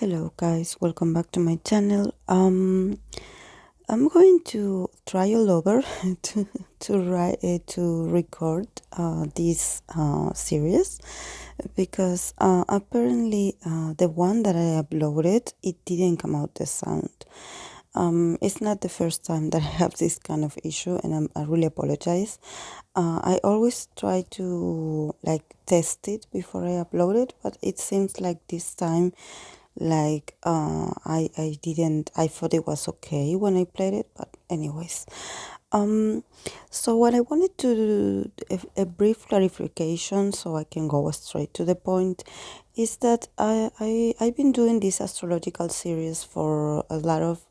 Hello guys, welcome back to my channel. I'm going to try all over to record this series because apparently the one that I uploaded, it didn't come out the sound. It's not the first time that I have this kind of issue, and I really apologize. I always try to test it before I upload it, but it seems like this time I thought it was okay when I played it, but anyways. So what I wanted to do, a brief clarification so I can go straight to the point, is that I've been doing this astrological series for a lot of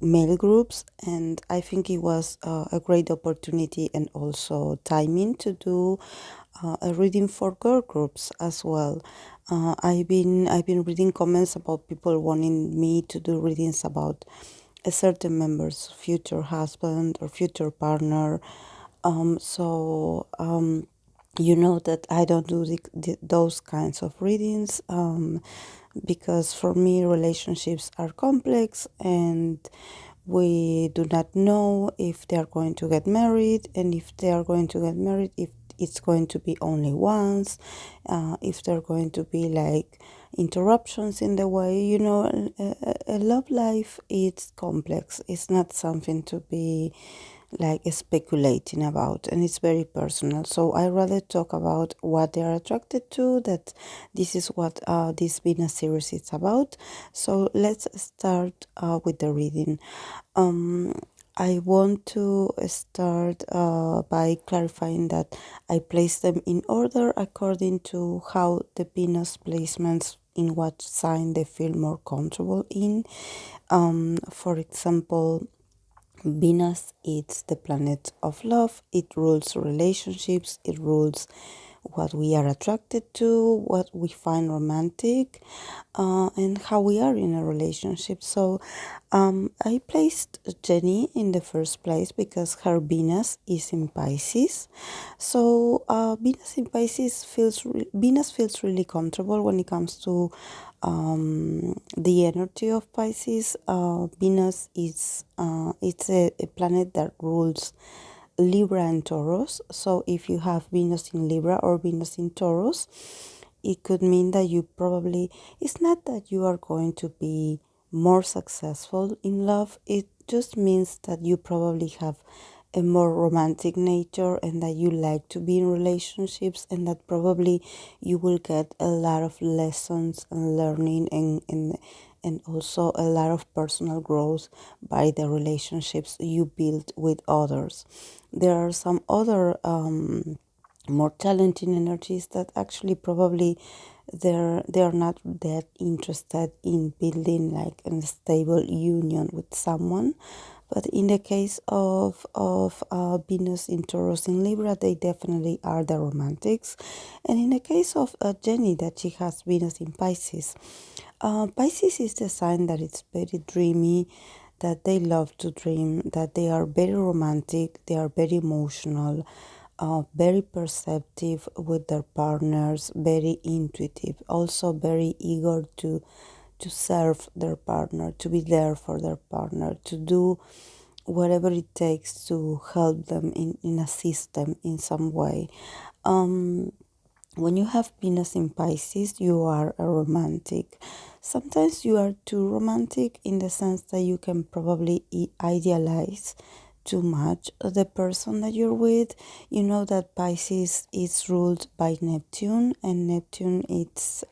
male groups, and I think it was a great opportunity and also timing to do a reading for girl groups as well. I've been reading comments about people wanting me to do readings about a certain member's future husband or future partner. You know that I don't do those kinds of readings because for me relationships are complex, and we do not know if they are going to get married, and if they are going to get married, if it's going to be only once, if there are going to be interruptions in the way. A love life is complex. It's not something to be speculating about, and it's very personal. So I rather talk about what they are attracted to. That this is what this Venus series is about. So let's start with the reading. I want to start by clarifying that I place them in order according to how the Venus placements in what sign they feel more comfortable in. For example, Venus is the planet of love. It rules relationships. It rules what we are attracted to, what we find romantic, and how we are in a relationship. So I placed Jenny in the first place because her Venus is in Pisces. So Venus in Pisces Venus feels really comfortable when it comes to the energy of Pisces. Venus is it's a planet that rules Libra and Taurus. So if you have Venus in Libra or Venus in Taurus, it could mean that you probably, it's not that you are going to be more successful in love. It just means that you probably have a more romantic nature, and that you like to be in relationships, and that probably you will get a lot of lessons and learning, and also a lot of personal growth by the relationships you build with others. There are some other more challenging energies that actually probably they're not that interested in building a stable union with someone. But in the case of Venus in Taurus in Libra, they definitely are the romantics. And in the case of Jenny, that she has Venus in Pisces, Pisces is the sign that it's very dreamy, that they love to dream, that they are very romantic, they are very emotional, very perceptive with their partners, very intuitive, also very eager to serve their partner, to be there for their partner, to do whatever it takes to help them in assist them in some way. When you have Venus in Pisces, you are a romantic. Sometimes you are too romantic in the sense that you can probably idealize too much the person that you're with. You know that Pisces is ruled by Neptune, and Neptune it's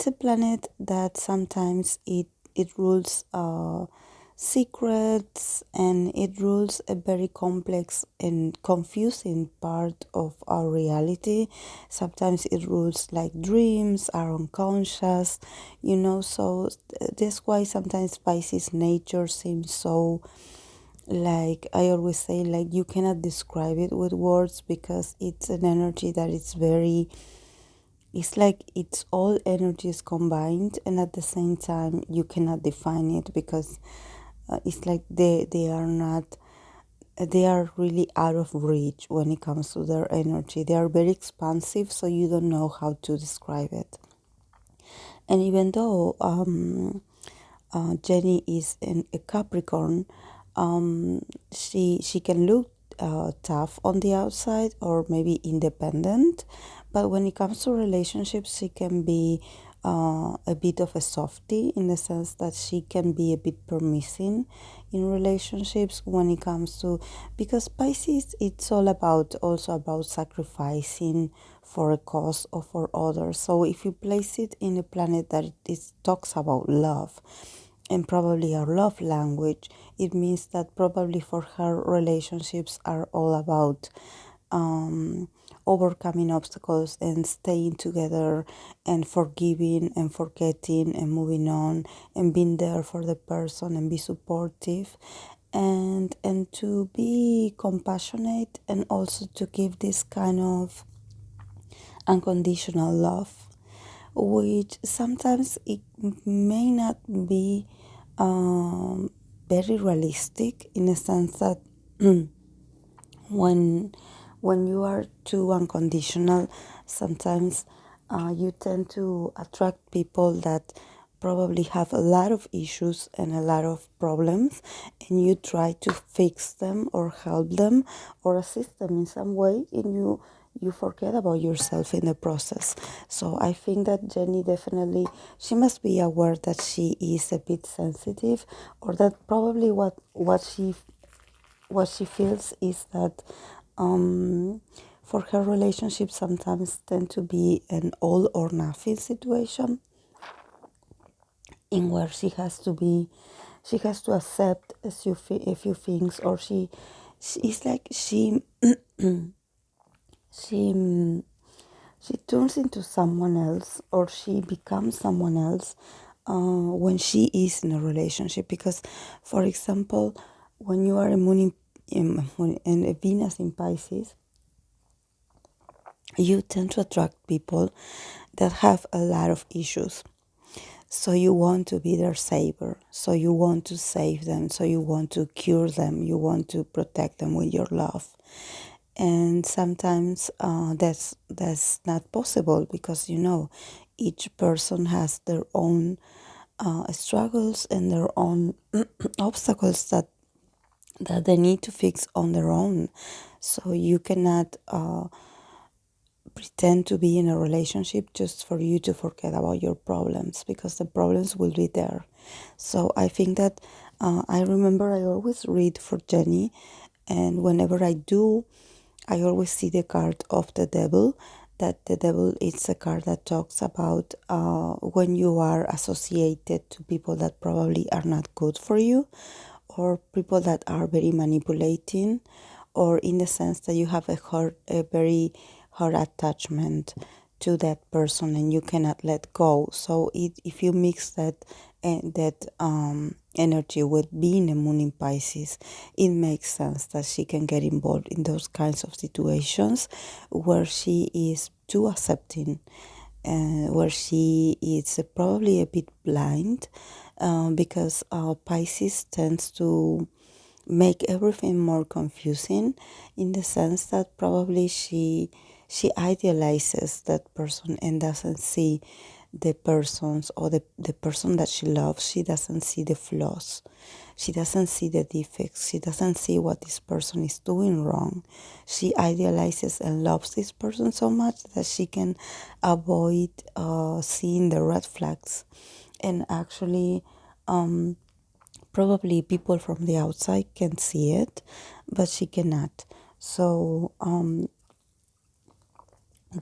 a planet that sometimes it rules secrets, and it rules a very complex and confusing part of our reality. Sometimes it rules dreams, our unconscious, so that's why sometimes Pisces nature seems so, I always say, you cannot describe it with words, because it's an energy that is very, it's like it's all energies combined, and at the same time you cannot define it, because it's like they are not they are really out of reach when it comes to their energy. They are very expansive, so you don't know how to describe it. And even though Jenny is in a Capricorn, she can look tough on the outside or maybe independent, but when it comes to relationships, she can be a bit of a softie, in the sense that she can be a bit permissive in relationships when it comes to, because Pisces, it's all about, also about sacrificing for a cause or for others. So if you place it in a planet that it talks about love, and probably our love language, it means that probably for her, relationships are all about overcoming obstacles and staying together and forgiving and forgetting and moving on and being there for the person and be supportive and to be compassionate, and also to give this kind of unconditional love, which sometimes it may not be um, very realistic, in the sense that when you are too unconditional, sometimes you tend to attract people that probably have a lot of issues and a lot of problems, and you try to fix them or help them or assist them in some way, and you forget about yourself in the process. So I think that Jenny, definitely, she must be aware that she is a bit sensitive, or that probably what she feels is that for her relationships sometimes tend to be an all or nothing situation, in where she has to accept a few things, or she it's like she she turns into someone else, or she becomes someone else when she is in a relationship. Because, for example, when you are a moon in a Venus in Pisces, you tend to attract people that have a lot of issues. So you want to be their savior. So you want to save them. So you want to cure them. You want to protect them with your love. And sometimes that's not possible, because each person has their own struggles and their own obstacles that they need to fix on their own. So you cannot pretend to be in a relationship just for you to forget about your problems, because the problems will be there. So I think that I remember I always read for Jenny, and whenever I do, I always see the card of the devil. That the devil is a card that talks about when you are associated to people that probably are not good for you, or people that are very manipulating, or in the sense that you have a very hard attachment to that person and you cannot let go. So if you mix that energy with being a moon in Pisces, it makes sense that she can get involved in those kinds of situations where she is too accepting, where she is probably a bit blind, because Pisces tends to make everything more confusing, in the sense that probably she idealizes that person and doesn't see the persons, or the person that she loves. She doesn't see the flaws, she doesn't see the defects, she doesn't see what this person is doing wrong. She idealizes and loves this person so much that she can avoid seeing the red flags. And actually, probably people from the outside can see it, but she cannot. So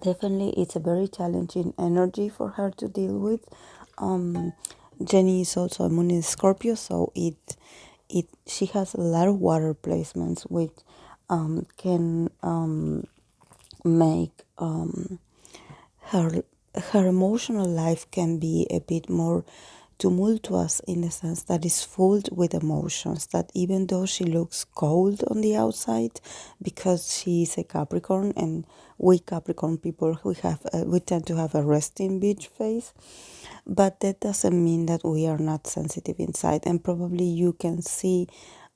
definitely it's a very challenging energy for her to deal with. Jenny is also a moon in Scorpio, so it she has a lot of water placements, which can make her her emotional life can be a bit more tumultuous, in the sense that is full with emotions, that even though she looks cold on the outside, because she is a Capricorn, and we Capricorn people, we tend to have a resting bitch face, but that doesn't mean that we are not sensitive inside. And probably you can see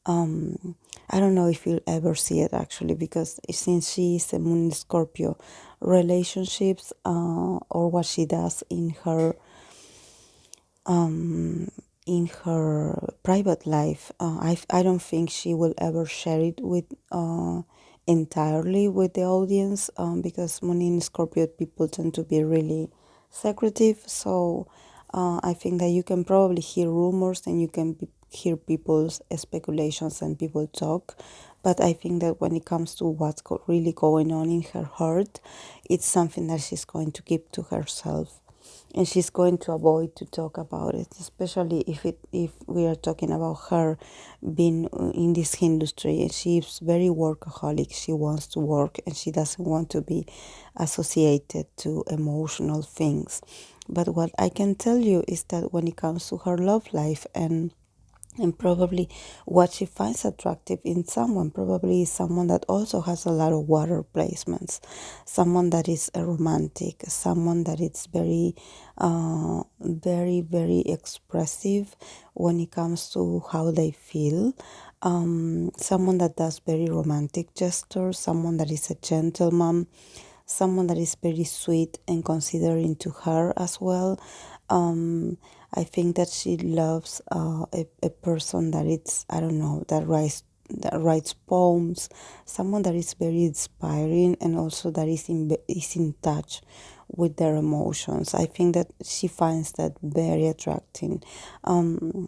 I don't know if you'll ever see it actually, because since she is a moon in Scorpio, relationships or what she does in her private life, I don't think she will ever share it with entirely with the audience, because moon in Scorpio people tend to be really secretive. So I think that you can probably hear rumors and you can hear people's speculations and people talk. But I think that when it comes to what's really going on in her heart, it's something that she's going to keep to herself, and she's going to avoid to talk about it, especially if we are talking about her being in this industry. And she's very workaholic. She wants to work and she doesn't want to be associated to emotional things. But what I can tell you is that when it comes to her love life and probably what she finds attractive in someone probably is someone that also has a lot of water placements, someone that is a romantic, someone that is very expressive when it comes to how they feel, someone that does very romantic gestures, someone that is a gentleman, someone that is very sweet and considering to her as well. I think that she loves a person that it's, I don't know, that writes poems, someone that is very inspiring and also that is in touch with their emotions. I think that she finds that very attracting. I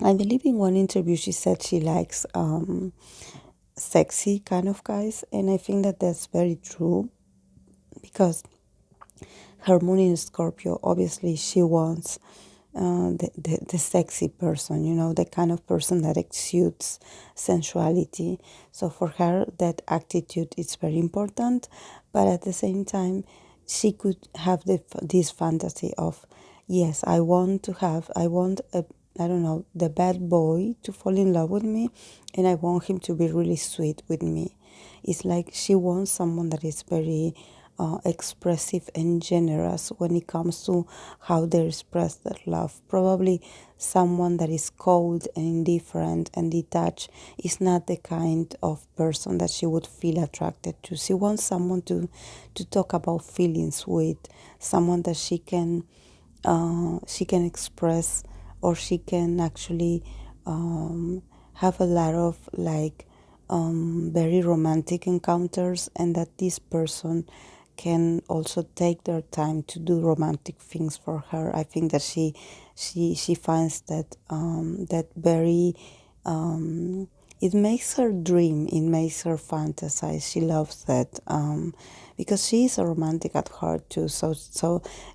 believe in one interview she said she likes sexy kind of guys, and I think that that's very true because her moon in Scorpio, obviously she wants the sexy person, the kind of person that exudes sensuality. So for her, that attitude is very important. But at the same time, she could have this fantasy of, yes, I want I don't know, the bad boy to fall in love with me, and I want him to be really sweet with me. It's like she wants someone that is very expressive and generous when it comes to how they express their love. Probably someone that is cold and indifferent and detached is not the kind of person that she would feel attracted to. She wants someone to talk about feelings with, someone that she can express, or she can actually have a lot of like very romantic encounters, and that this person can also take their time to do romantic things for her. I think that she finds that very it makes her dream, it makes her fantasize. She loves that because she is a romantic at heart too. So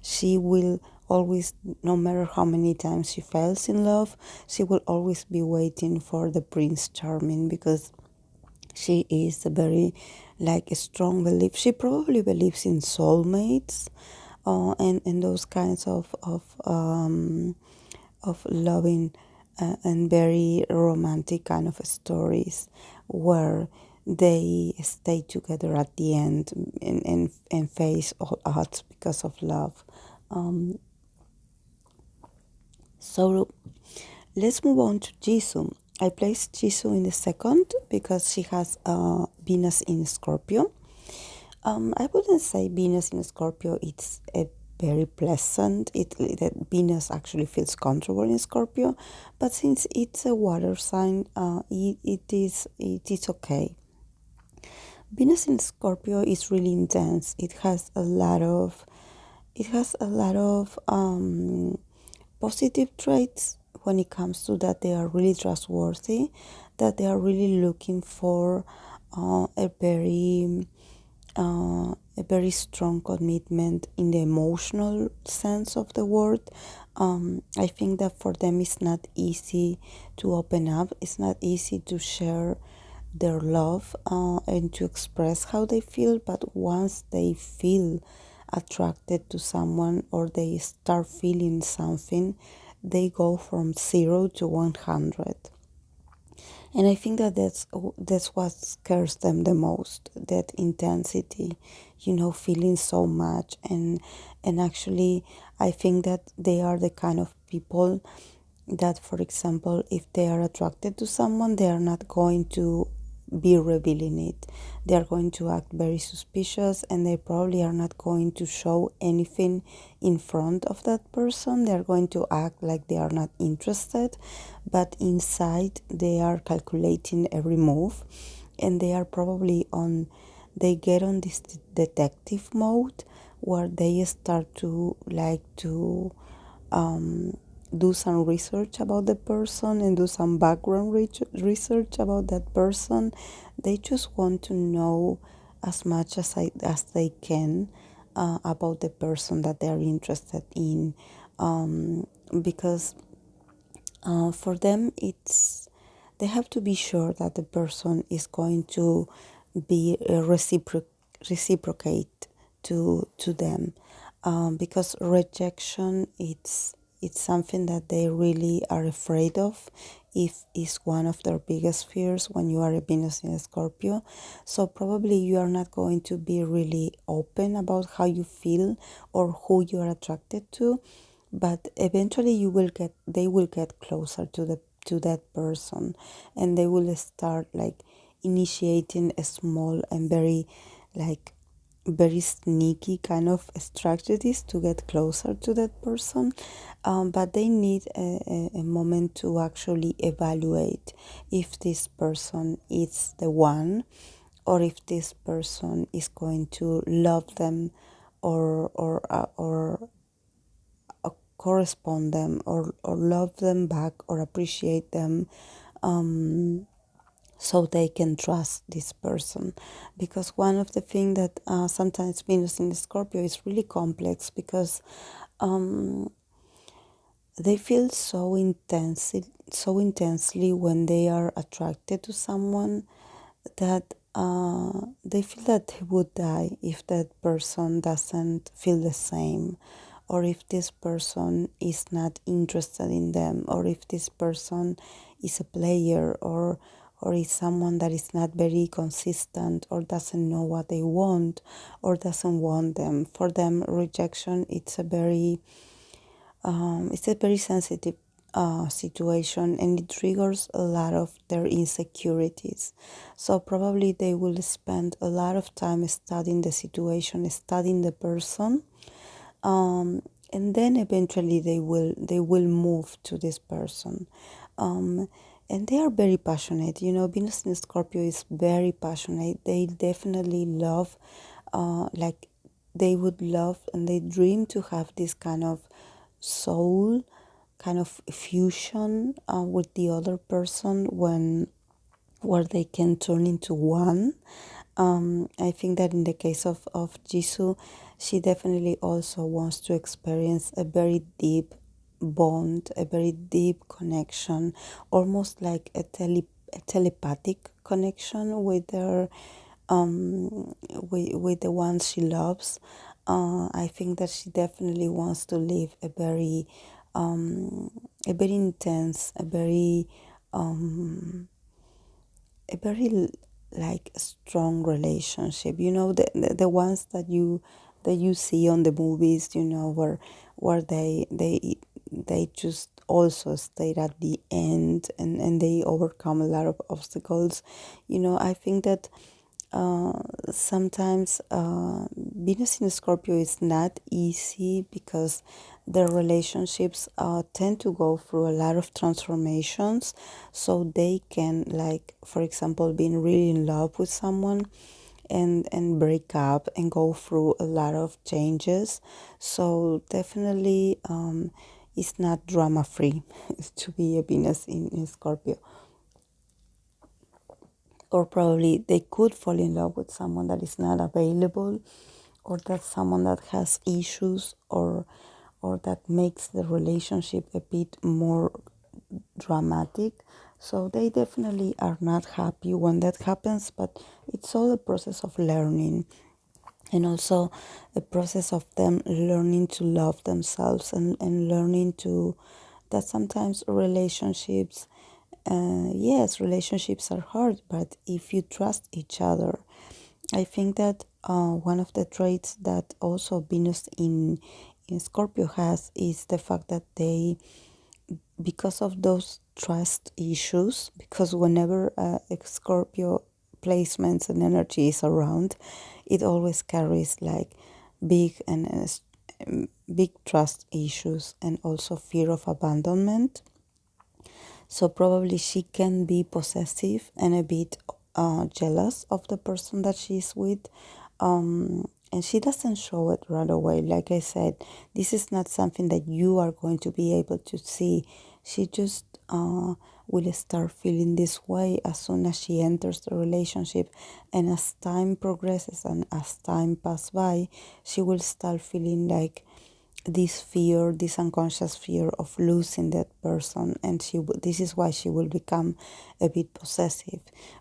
she will always, no matter how many times she falls in love, she will always be waiting for the Prince Charming, because she is a very like a strong belief. She probably believes in soulmates, and those kinds of loving and very romantic kind of stories where they stay together at the end and face all odds because of love. So let's move on to Jisoo. I placed Jisoo in the second because she has Venus in Scorpio. I wouldn't say Venus in Scorpio it's a very pleasant. That Venus actually feels comfortable in Scorpio, but since it's a water sign, it is okay. Venus in Scorpio is really intense. It has a lot of positive traits when it comes to that. They are really trustworthy, that they are really looking for uh, a very a very strong commitment in the emotional sense of the word. I think that for them it's not easy to open up. It's not easy to share their love and to express how they feel. But once they feel attracted to someone or they start feeling something, they go from 0 to 100. And I think that that's what scares them the most, that intensity, feeling so much. And actually I think that they are the kind of people that, for example, if they are attracted to someone, they are not going to be revealing it. They are going to act very suspicious, and they probably are not going to show anything in front of that person. They are going to act like they are not interested, but inside they are calculating every move, and they are probably on, they get on this detective mode where they start to like to do some research about the person and do some background research about that person. They just want to know as much as they can about the person that they are interested in, because for them it's, they have to be sure that the person is going to be reciprocate to them, because rejection, it's something that they really are afraid of, if is one of their biggest fears when you are a Venus in a Scorpio. So probably you are not going to be really open about how you feel or who you are attracted to, but eventually you will get, they will get closer to the, to that person, and they will start like initiating a small and very like very sneaky kind of strategies to get closer to that person, but they need a moment to actually evaluate if this person is the one, or if this person is going to love them, or correspond them, or love them back, or appreciate them, so they can trust this person. Because one of the things that sometimes Venus in the Scorpio is really complex, because they feel so intensely when they are attracted to someone, that they feel that they would die if that person doesn't feel the same, or if this person is not interested in them, or if this person is a player, or is someone that is not very consistent, or doesn't know what they want, or doesn't want them. For them, rejection, it's a very sensitive situation, and it triggers a lot of their insecurities. So probably they will spend a lot of time studying the situation, studying the person, and then eventually they will move to this person. Um, and they are very passionate. You know, Venus in Scorpio is very passionate. They definitely love, like they would love, and they dream to have this kind of soul kind of fusion with the other person, when where they can turn into one. I think that in the case of Jisoo, she definitely also wants to experience a very deep bond, a very deep connection, almost like a telepathic connection with her, with the ones she loves. I think that she definitely wants to live a very intense, a very like strong relationship. You know, the ones that you see on the movies. You know, where they just also stay at the end, and they overcome a lot of obstacles. You know, I think that sometimes Venus in Scorpio is not easy, because their relationships tend to go through a lot of transformations. So they can, like, for example, being really in love with someone, and break up and go through a lot of changes. So definitely it's not drama free to be a Venus in Scorpio. Or probably they could fall in love with someone that is not available, or that someone that has issues, or that makes the relationship a bit more dramatic. So they definitely are not happy when that happens, but it's all a process of learning, and also a process of them learning to love themselves, and learning to that sometimes relationships, yes, relationships are hard, but if you trust each other, I think that one of the traits that also Venus in Scorpio has is the fact that because of those trust issues, because whenever a Scorpio placements and energy is around, it always carries like big and big trust issues and also fear of abandonment. So probably she can be possessive and a bit jealous of the person that she's with. And she doesn't show it right away. Like I said, this is not something that you are going to be able to see. She just will start feeling this way as soon as she enters the relationship. And as time progresses and as time passes by, she will start feeling like this fear, this unconscious fear of losing that person, and this is why she will become a bit possessive.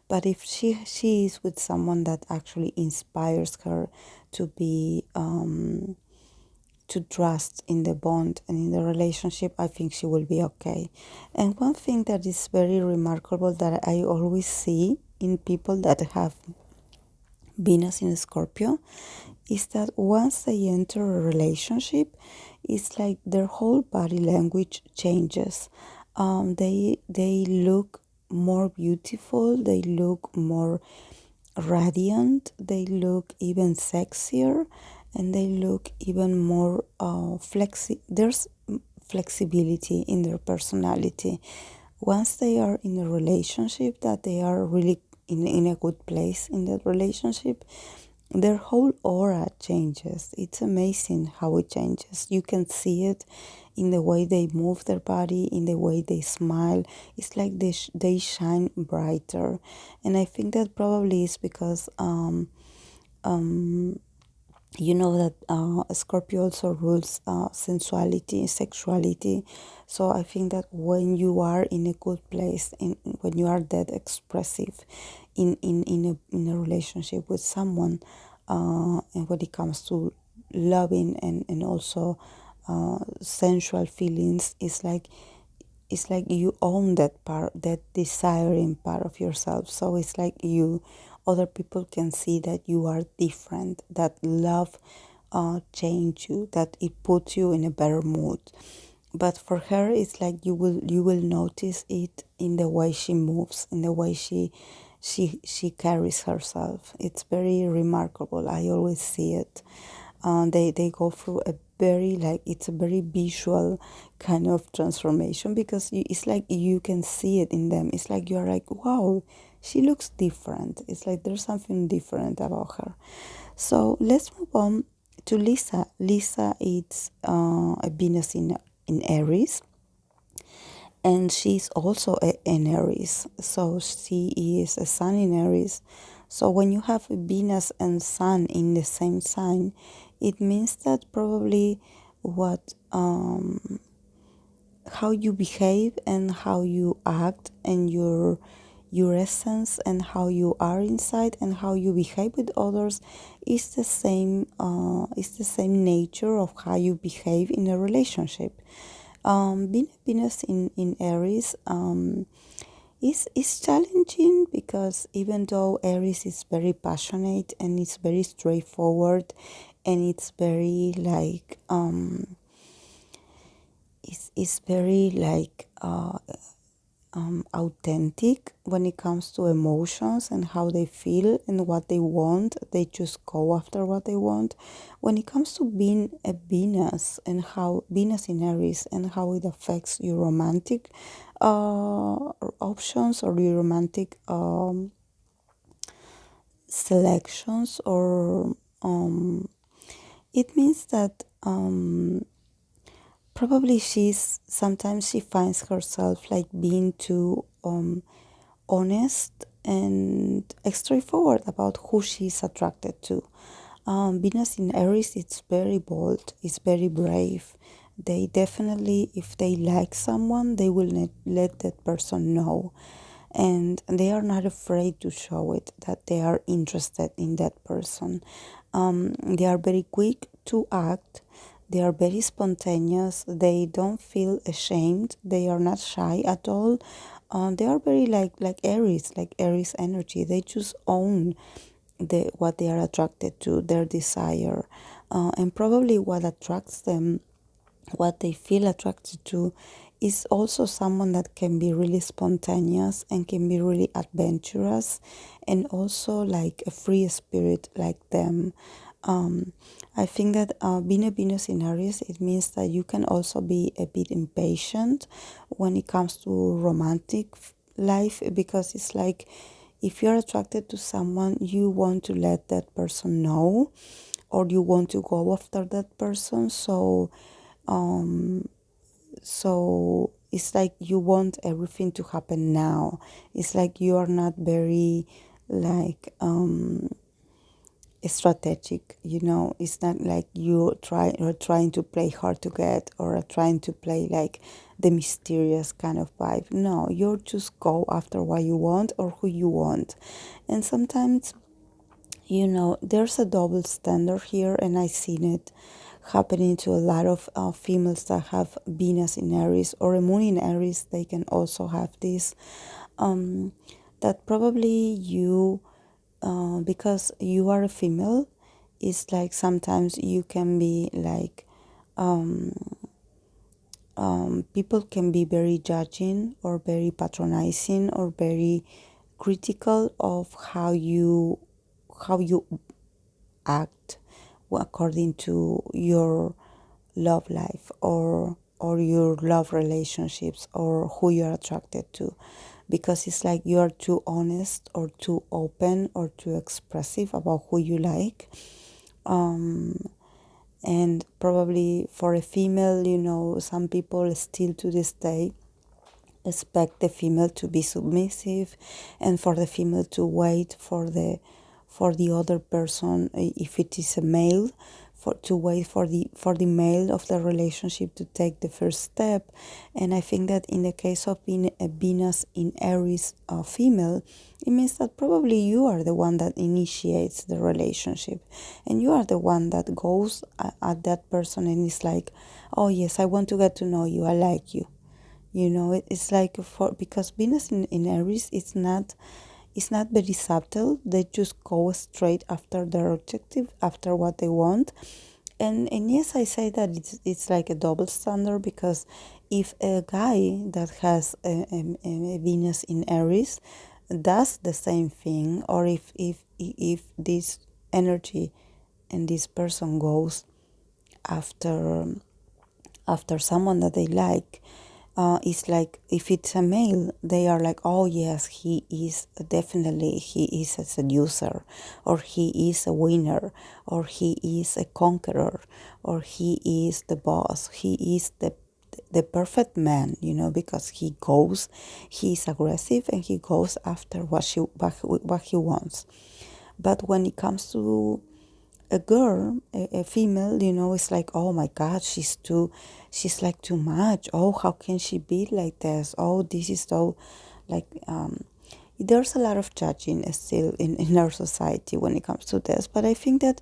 But if she is with someone that actually inspires her to be to trust in the bond and in the relationship, I think she will be okay. And one thing that is very remarkable that I always see in people that have Venus in Scorpio is that once they enter a relationship, it's like their whole body language changes. They look more beautiful. They look more radiant. They look even sexier, and they look even more There's flexibility in their personality. Once they are in a relationship, that they are really in a good place in that relationship, their whole aura changes. It's amazing how it changes. You can see it in the way they move their body, in the way they smile. It's like they shine brighter. And I think that probably is because you know that Scorpio also rules sensuality, sexuality. So I think that when you are in a good place, when you are that expressive in a relationship with someone, and when it comes to loving and also sensual feelings, it's like you own that part, that desiring part of yourself. So it's like other people can see that you are different, that love change you, that it puts you in a better mood. But for her, it's like you will notice it in the way she moves, in the way she carries herself. It's very remarkable. I always see it. They go through a very it's a very visual kind of transformation, because it's like you can see it in them. It's like you're like, wow, she looks different. It's like there's something different about her. So let's move on to Lisa. Lisa is a Venus in Aries, and she's also an Aries. So she is a Sun in Aries. So when you have Venus and Sun in the same sign, it means that probably what how you behave and how you act and your essence and how you are inside and how you behave with others is the same nature of how you behave in a relationship. Venus in Aries is challenging, because even though Aries is very passionate and it's very straightforward and it's very it's very authentic when it comes to emotions and how they feel and what they want. They just go after what they want. When it comes to being a Venus and how Venus in Aries and how it affects your romantic options or your romantic selections, or it means that probably sometimes she finds herself like being too honest and straightforward about who she's attracted to. Venus in Aries, it's very bold, it's very brave. They definitely, if they like someone, they will not let that person know. And they are not afraid to show it, that they are interested in that person. They are very quick to act. They are very spontaneous. They don't feel ashamed. They are not shy at all. They are very like Aries energy. They just own what they are attracted to, their desire, and probably what attracts them, what they feel attracted to, is also someone that can be really spontaneous and can be really adventurous, and also like a free spirit like them. um, I think that being a Venus in Aries, it means that you can also be a bit impatient when it comes to romantic life, because it's like if you're attracted to someone, you want to let that person know, or you want to go after that person. So it's like you want everything to happen now. It's like you are not very like strategic, it's not like you're trying to play hard to get, or are trying to play like the mysterious kind of vibe. No, you just go after what you want or who you want. And sometimes, there's a double standard here, and I've seen it happening to a lot of females that have Venus in Aries or a moon in Aries. They can also have this, um, that probably you, because you are a female, it's like sometimes you can be like, people can be very judging or very patronizing or very critical of how you act according to your love life, or your love relationships, or who you're attracted to, because it's like you are too honest or too open or too expressive about who you like. And probably for a female, some people still to this day expect the female to be submissive, and for the female to wait for the other person, if it is a male, to wait for the male of the relationship to take the first step. And I think that in the case of being a Venus in Aries female, it means that probably you are the one that initiates the relationship, and you are the one that goes at that person and is like, oh yes, I want to get to know you, I like you. It's like, because Venus in Aries, it's not very subtle. They just go straight after their objective, after what they want. And yes, I say that it's like a double standard, because if a guy that has a Venus in Aries does the same thing, or if this energy and this person goes after someone that they like, it's like if it's a male, they are like, oh yes, he is a seducer, or he is a winner, or he is a conqueror, or he is the boss, he is the perfect man, because he's aggressive, and he goes after what he wants. But when it comes to a girl, a female, it's like, oh my God, she's like too much. Oh, how can she be like this? Oh, this is so, like, there's a lot of judging still in our society when it comes to this. But I think that,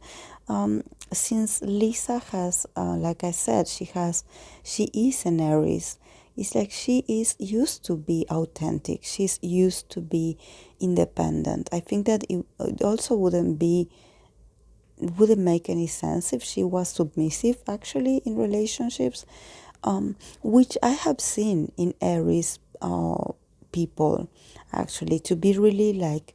since Lisa has, like I said, she is an Aries. It's like she is used to be authentic. She's used to be independent. I think that it also wouldn't make any sense if she was submissive actually in relationships, which I have seen in Aries people, actually, to be really like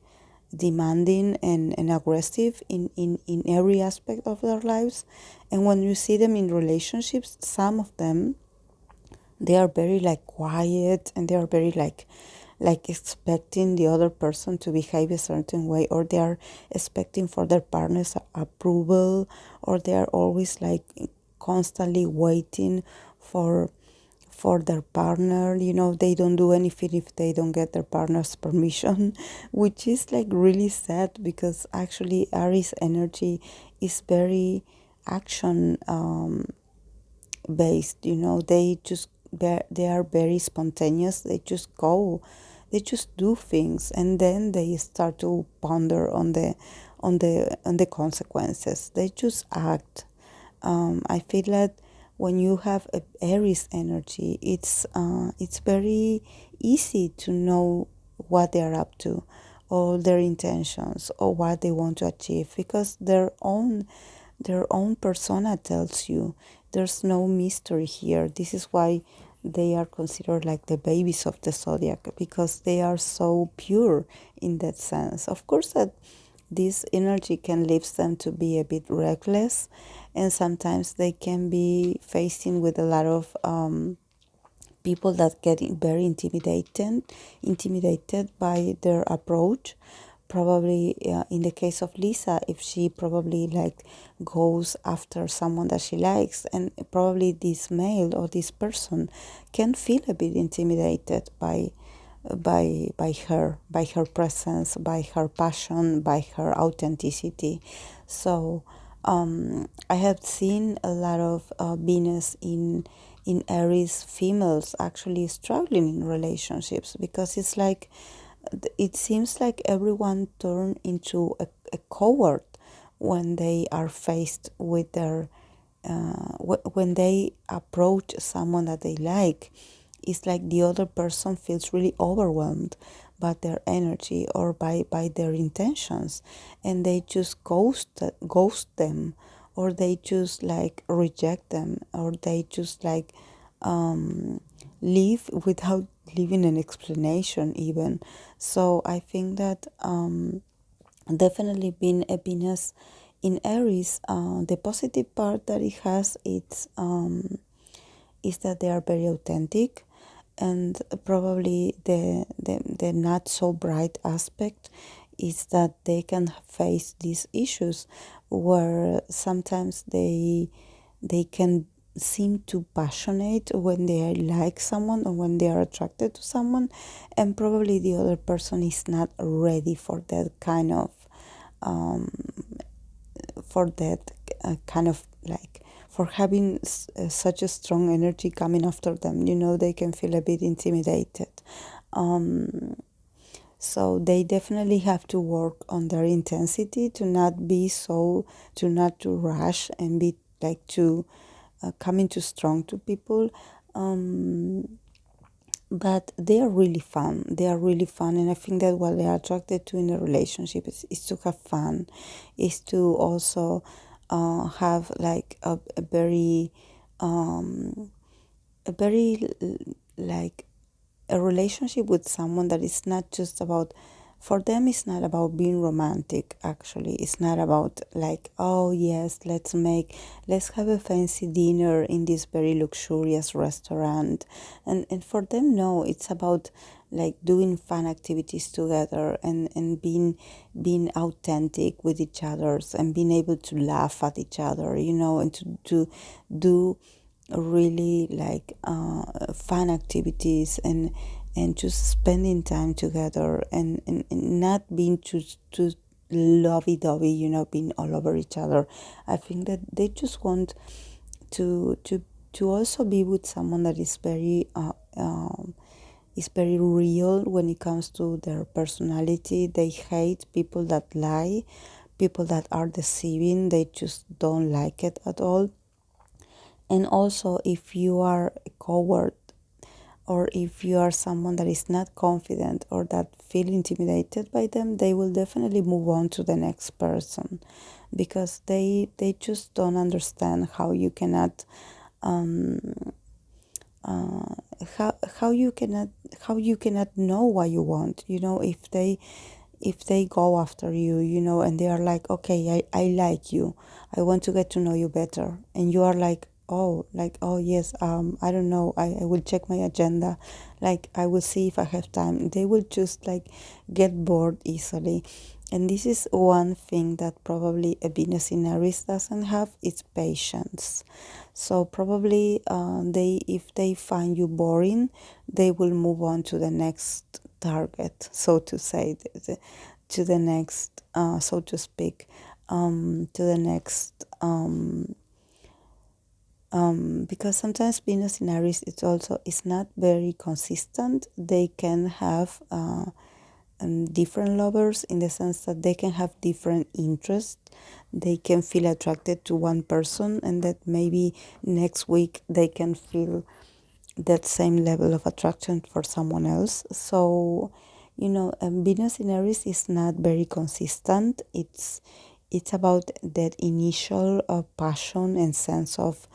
demanding and aggressive in every aspect of their lives. And when you see them in relationships, some of them, they are very like quiet, and they are very like expecting the other person to behave a certain way, or they are expecting for their partner's approval, or they are always like constantly waiting for their partner. They don't do anything if they don't get their partner's permission, which is like really sad, because actually Aries energy is very action based. They are very spontaneous. They just go, they just do things, and then they start to ponder on the consequences. They just act. I feel that when you have a Aries energy, it's very easy to know what they are up to, or their intentions, or what they want to achieve, because their own persona tells you. There's no mystery here. This is why they are considered like the babies of the zodiac because they are so pure in that sense. Of course, that this energy can lead them to be a bit reckless, and sometimes they can be facing with a lot of people that get very intimidated by their approach. Probably in the case of Lisa, if she probably like goes after someone that she likes, and probably this male or this person can feel a bit intimidated by her presence, by her passion, by her authenticity. So I have seen a lot of Venus in Aries females actually struggling in relationships, because it's like it seems like everyone turned into a coward when they are faced with their when they approach someone that they like. It's like the other person feels really overwhelmed by their energy or by their intentions, and they just ghost them, or they just like reject them, or they just like leave without leaving an explanation even. So I think that definitely being a Venus in Aries, the positive part that it has is that they are very authentic, and probably the not so bright aspect is that they can face these issues where sometimes they can seem too passionate when they like someone or when they are attracted to someone, and probably the other person is not ready for that kind of um, for that kind of like for having such a strong energy coming after them. They can feel a bit intimidated. um, so they definitely have to work on their intensity to not be so, to not to rush and be like too coming too strong to people. um, but they are really fun. They are really fun, and I think that what they are attracted to in a relationship is to have fun, is to also have like um, a very like a relationship with someone that is not just about, for them it's not about being romantic. Actually, it's not about like, oh yes, let's have a fancy dinner in this very luxurious restaurant. And for them, no, it's about like doing fun activities together, and being authentic with each other's, and being able to laugh at each other, and to do really like fun activities, and just spending time together, and not being too lovey-dovey, being all over each other. I think that they just want to also be with someone that is very real when it comes to their personality. They hate people that lie, people that are deceiving. They just don't like it at all. And also, if you are a coward, or if you are someone that is not confident or that feel intimidated by them, they will definitely move on to the next person, because they just don't understand how you cannot um, how you cannot know what you want, if they go after you, and they are like, okay, I like you, I want to get to know you better, and you are like, oh yes, I don't know, I will check my agenda, like I will see if I have time. They will just like get bored easily. And this is one thing that probably a Venus in Aries doesn't have, is patience. So probably they if they find you boring, they will move on to the next target, so to say, to the next, so to speak, to the next. Because sometimes Venus in Aries, it's not very consistent. They can have different lovers, in the sense that they can have different interests. They can feel attracted to one person, and that maybe next week they can feel that same level of attraction for someone else. So, Venus in Aries is not very consistent. It's about that initial passion and sense of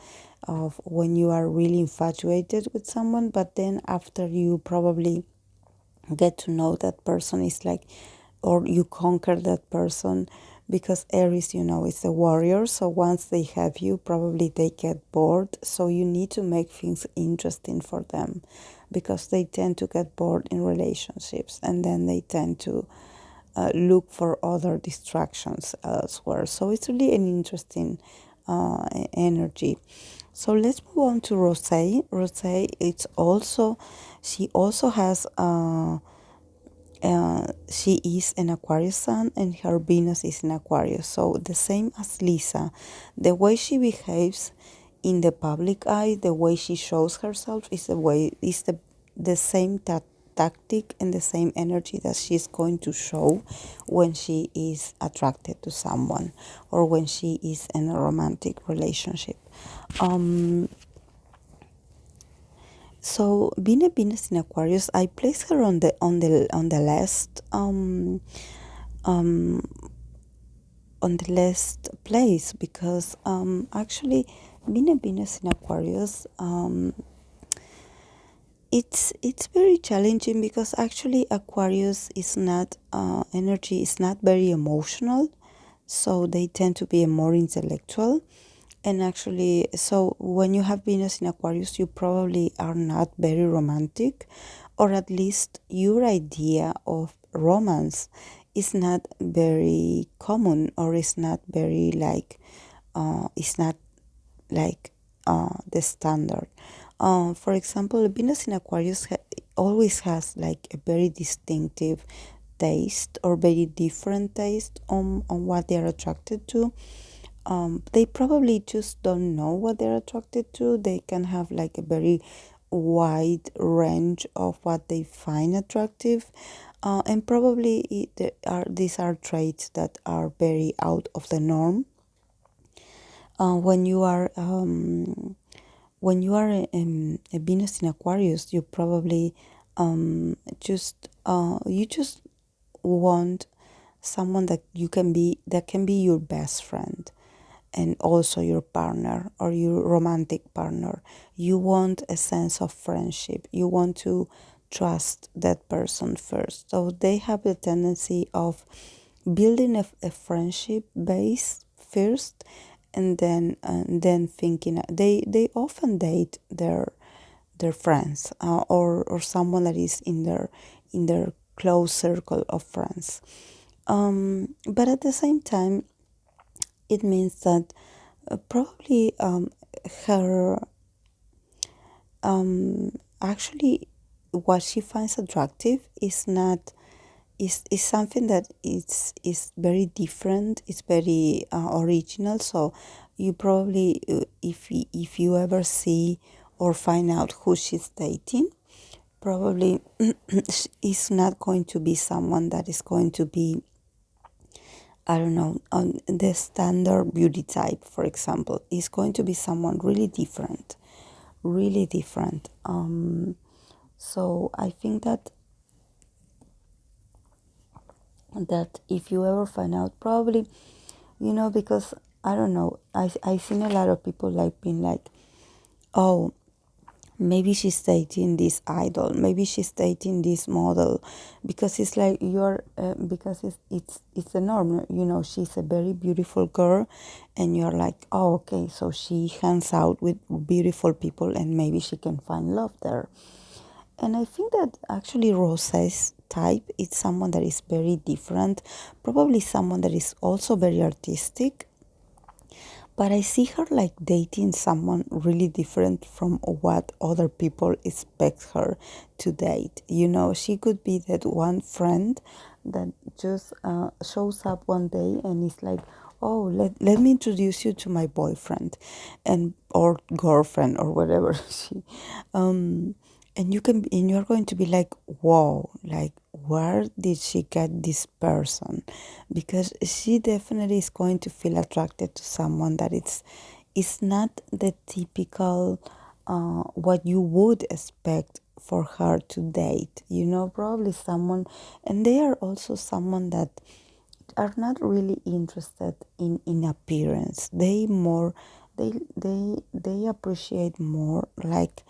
of when you are really infatuated with someone, but then after you probably get to know that person, is like, or you conquer that person, because Aries, is the warrior. So once they have you, probably they get bored. So you need to make things interesting for them, because they tend to get bored in relationships, and then they tend to look for other distractions elsewhere. So it's really an interesting energy. So let's move on to Rosé. Rosé, she also has she is an Aquarius sun, and her Venus is in Aquarius. So the same as Lisa, the way she behaves in the public eye, the way she shows herself is the same tactic and the same energy that she's going to show when she is attracted to someone, or when she is in a romantic relationship. So being a Venus in Aquarius, I place her on the last place, because actually being a Venus in Aquarius, it's very challenging, because actually Aquarius is not energy is not very emotional, so they tend to be more intellectual. And actually, so when you have Venus in Aquarius, you probably are not very romantic, or at least your idea of romance is not very common, or is not very like, it's not like the standard. For example, Venus in Aquarius always has like a very distinctive taste, or very different taste on what they are attracted to. They probably just don't know what they're attracted to. They can have like a very wide range of what they find attractive. And probably these are traits that are very out of the norm. When you are a Venus in Aquarius, you probably just want someone that can be your best friend, and also your partner, or your romantic partner. You want a sense of friendship. You want to trust that person first. So they have the tendency of building a friendship base first, and then thinking they often date their friends, or someone that is in their close circle of friends. But at the same time, it means that probably her actually what she finds attractive is not is something that is very different. It's very original. So you probably if you ever see or find out who she's dating, probably is not going to be someone that is going to be, I don't know, on the standard beauty type, for example. Is going to be someone really different, really different. So I think that if you ever find out, probably, because I don't know, I seen a lot of people like being like, oh, maybe she's dating this idol, maybe she's dating this model, because it's like because it's the norm. She's a very beautiful girl, and you're like, oh, okay, so she hangs out with beautiful people, and maybe she can find love there. And I think that actually Rosa's type is someone that is very different, probably someone that is also very artistic, but I see her like dating someone really different from what other people expect her to date. She could be that one friend that just shows up one day and is like, oh, let me introduce you to my boyfriend, and or girlfriend, or whatever she and you're going to be like, whoa, like, where did she get this person? Because she definitely is going to feel attracted to someone that it's not the typical what you would expect for her to date. Probably someone, and they are also someone that are not really interested in appearance. They more they appreciate more like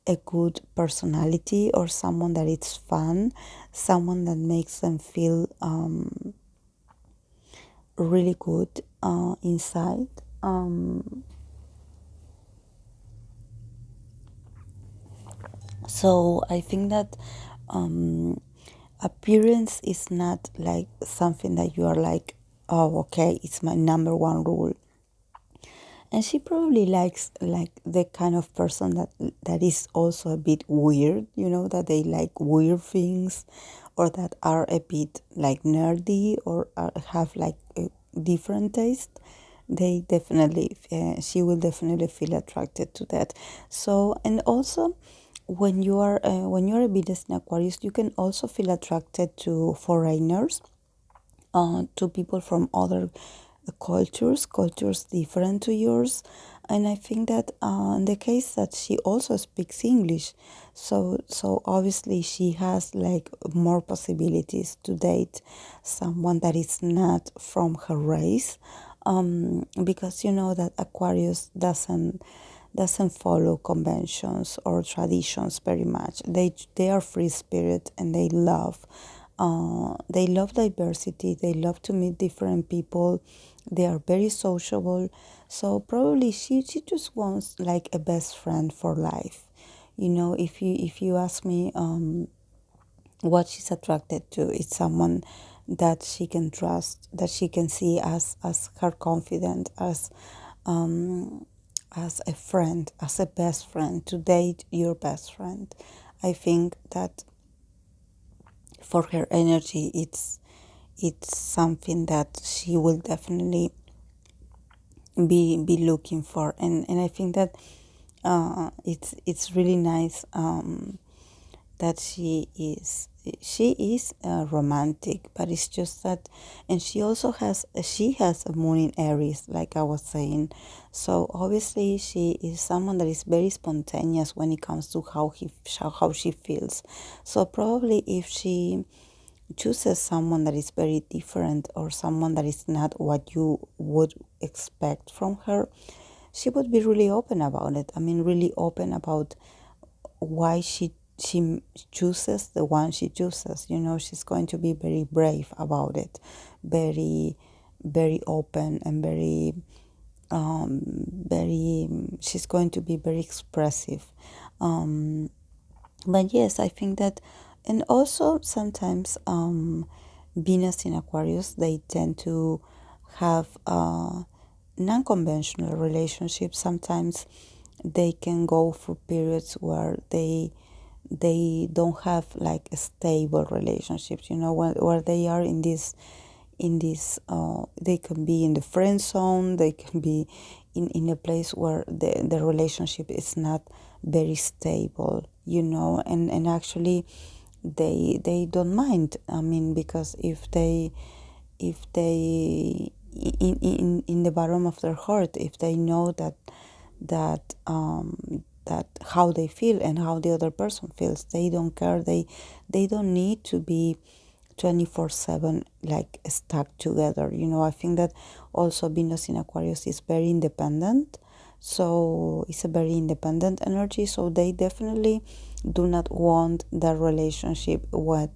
a good personality, or someone that is fun, someone that makes them feel really good inside. So I think that appearance is not like something that you are like, oh, okay, it's my number one rule. And she probably likes like the kind of person that is also a bit weird, that they like weird things, or that are a bit like nerdy, or have like a different taste. They definitely, she will definitely feel attracted to that. So, and also when you're a Venus in Aquarius, you can also feel attracted to foreigners, to people from other cultures different to yours. And I think that in the case that she also speaks English, so obviously she has like more possibilities to date someone that is not from her race, because you know that Aquarius doesn't follow conventions or traditions very much. They are free spirit, and they love diversity. They love to meet different people. They are very sociable. So probably she just wants like a best friend for life. If you ask me what she's attracted to, it's someone that she can trust, that she can see as her confidant, as a friend, as a best friend, to date your best friend. I think that for her energy, it's something that she will definitely be looking for. And I think that it's really nice, that she is romantic, but it's just that, and she has a moon in Aries, like I was saying. So obviously she is someone that is very spontaneous when it comes to how she feels. So probably if she chooses someone that is very different, or someone that is not what you would expect from her, she would be really open about it. I mean, really open about why she chooses the one she chooses. She's going to be very brave about it, very, very open, and very. She's going to be very expressive. But yes, I think that, and also sometimes Venus in Aquarius, they tend to have non-conventional relationships. Sometimes they can go for periods where they don't have like a stable relationships. Where they are in this they can be in the friend zone. They can be in a place where the relationship is not very stable, and actually they don't mind. I mean, because if they in the bottom of their heart, if they know that how they feel and how the other person feels, they don't care. They don't need to be 24/7 like stuck together. I think that also Venus in Aquarius is very independent. So it's a very independent energy. So they definitely do not want that relationship where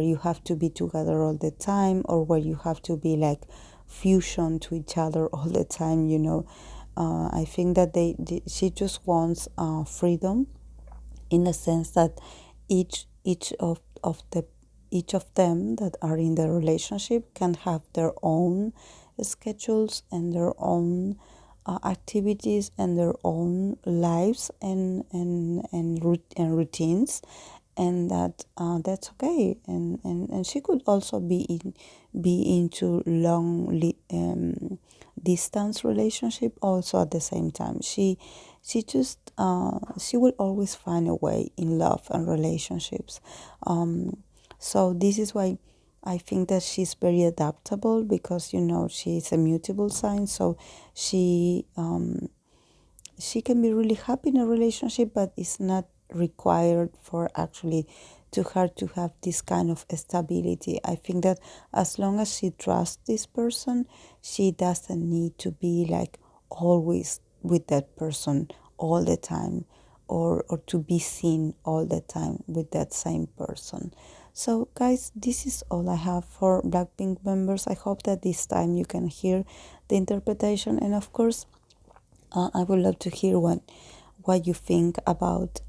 you have to be together all the time, or where you have to be like fusion to each other all the time. I think that she just wants freedom, in the sense that each of them that are in the relationship can have their own schedules, and their own activities, and their own lives, and routines, and that's okay. And she could also be into long distance relationship also at the same time. She will always find a way in love and relationships. So this is why I think that she's very adaptable, because she's a mutable sign. So she can be really happy in a relationship, but it's not required for actually to her to have this kind of stability. I think that as long as she trusts this person, she doesn't need to be like always with that person all the time, or to be seen all the time with that same person. So guys, this is all I have for Blackpink members. I hope that this time you can hear the interpretation, and of course I would love to hear what you think about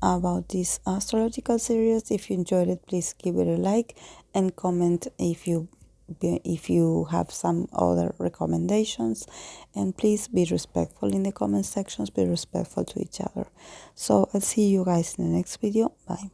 this astrological series. If you enjoyed it, please give it a like and comment if you have some other recommendations, and please be respectful in the comment sections, be respectful to each other. So I'll see you guys in the next video. Bye.